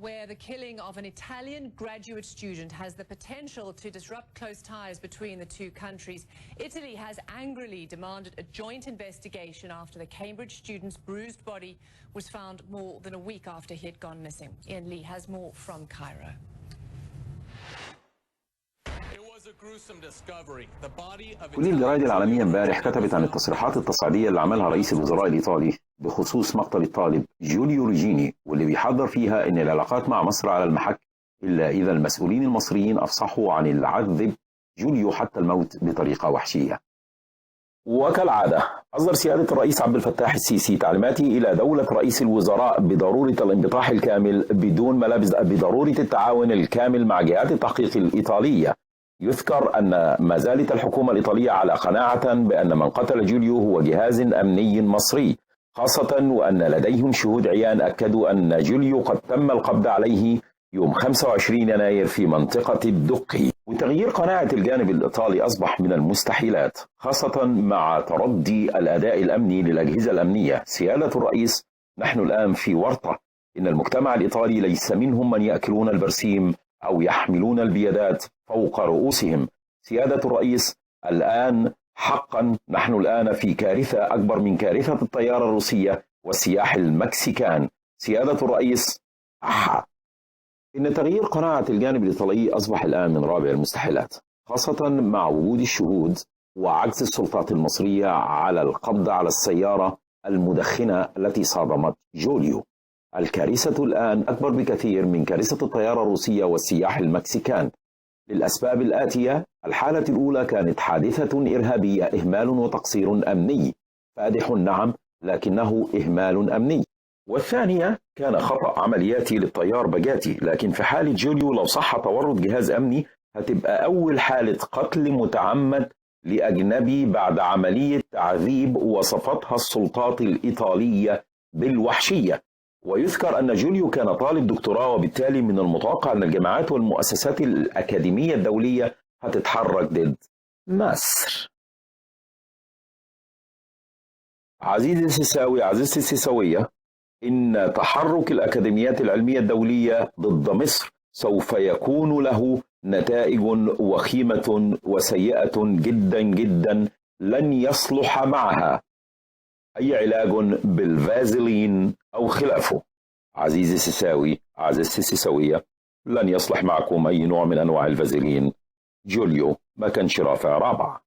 where the killing of an Italian graduate student has the potential to disrupt close ties between the two countries. Italy has angrily demanded a joint investigation after the Cambridge student's bruised body was found more than a week after he had gone missing. Ian Lee has more from Cairo. كل الجرائد العالمية امبارح كتبت عن التصريحات التصعيدية اللي عملها رئيس الوزراء الإيطالي بخصوص مقتل الطالب جوليو ريجيني، واللي بيحذر فيها أن العلاقات مع مصر على المحك إلا إذا المسؤولين المصريين أفصحوا عن العذب جوليو حتى الموت بطريقة وحشية. وكالعادة أصدر سيادة الرئيس عبد الفتاح السيسي تعليماته إلى دولة رئيس الوزراء بضرورة الانبطاح الكامل بدون ملابس، بضرورة التعاون الكامل مع جهات التحقيق الإيطالية. يذكر أن ما زالت الحكومة الإيطالية على قناعة بأن من قتل جوليو هو جهاز أمني مصري، خاصة وأن لديهم شهود عيان أكدوا أن جوليو قد تم القبض عليه يوم 25 يناير في منطقة الدقي. وتغيير قناعة الجانب الإيطالي أصبح من المستحيلات، خاصة مع تردي الأداء الأمني للأجهزة الأمنية. سيادة الرئيس: نحن الآن في ورطة، إن المجتمع الإيطالي ليس منهم من يأكلون البرسيم أو يحملون البيادات فوق رؤوسهم. سيادة الرئيس: الآن حقا نحن الآن في كارثة أكبر من كارثة الطيارة الروسية والسياح المكسيكان. سيادة الرئيس: إن تغيير قناعة الجانب الإيطالي أصبح الآن من رابع المستحيلات، خاصة مع وجود الشهود وعجز السلطات المصرية على القبض على السيارة المدخنة التي صادمت جوليو. الكارثة الآن أكبر بكثير من كارثة الطيارة الروسية والسياح المكسيكان للأسباب الآتية: الحالة الأولى كانت حادثة إرهابية، إهمال وتقصير أمني فادح نعم، لكنه إهمال أمني. والثانية كان خطأ عملياتي للطيار بجاتي، لكن في حالة جوليو لو صح تورط جهاز أمني هتبقى أول حالة قتل متعمد لأجنبي بعد عملية تعذيب وصفتها السلطات الإيطالية بالوحشية. ويذكر أن جوليو كان طالب دكتوراه، وبالتالي من المتوقع أن الجامعات والمؤسسات الأكاديمية الدولية هتتحرك ضد مصر. عزيزي السيساوي، عزيزتي السيساوية، إن تحرك الأكاديميات العلمية الدولية ضد مصر سوف يكون له نتائج وخيمة وسيئة جدا جدا لن يصلح معها أي علاج بالفازلين أو خلافه. عزيزي السيساوي، عزيزتي السيساوية، لن يصلح معكم أي نوع من أنواع الفازلين. جوليو ما كانش رافع رابع.